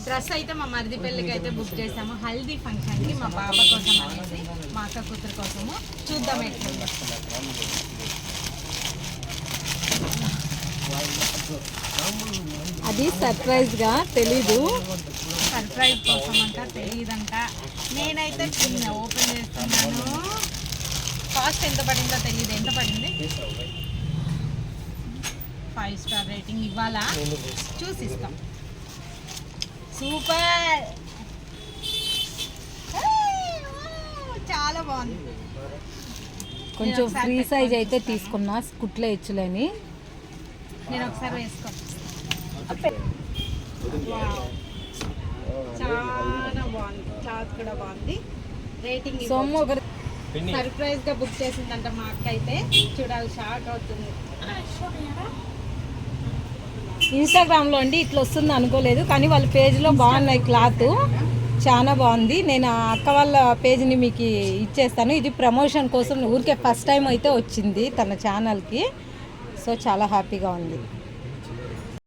Dress అయితే మా మరిది పెళ్ళికి అయితే బుక్ చేసాము, హల్దీ ఫంక్షన్కి మా పాప కోసం అనేసి, మా అక్క కూతురు కోసము. చూద్దాం ఎట్లా. అది సర్ప్రైజ్గా తెలీదు, సర్ప్రైజ్ కోసం అంట, తెలియదంట. నేనైతే ఓపెన్ చేస్తున్నాను. కాస్ట్ ఎంత పడిందో తెలియదు. ఎంత పడింది? 5 స్టార్ రేటింగ్ ఇవ్వాలా? చూసి ఇస్తాం. సూపర్, చాలా బాగుంది. కొంచెం ఫ్రీ సైజ్ అయితే తీసుకున్నా, కుట్లో ఇచ్చులేని. నేను ఒకసారి వేసుకో. చాలా బాగుంది, క్లాత్ కూడా బాగుంది. రేటింగ్ సొమ్ము ఒకటి సర్ప్రైజ్ గా బుక్ చేసిందంట మా అక్క అయితే. చూడాలి, షాక్ అవుతుంది. ఇన్స్టాగ్రామ్లో అండి ఇట్లా వస్తుంది అనుకోలేదు, కానీ వాళ్ళ పేజ్లో బాగున్నాయి, క్లాత్ చాలా బాగుంది. నేను ఆ అక్క వాళ్ళ పేజ్ని మీకు ఇచ్చేస్తాను. ఇది ప్రమోషన్ కోసం ఊరికే ఫస్ట్ టైం అయితే వచ్చింది తన ఛానల్కి. సో చాలా హ్యాపీగా ఉంది.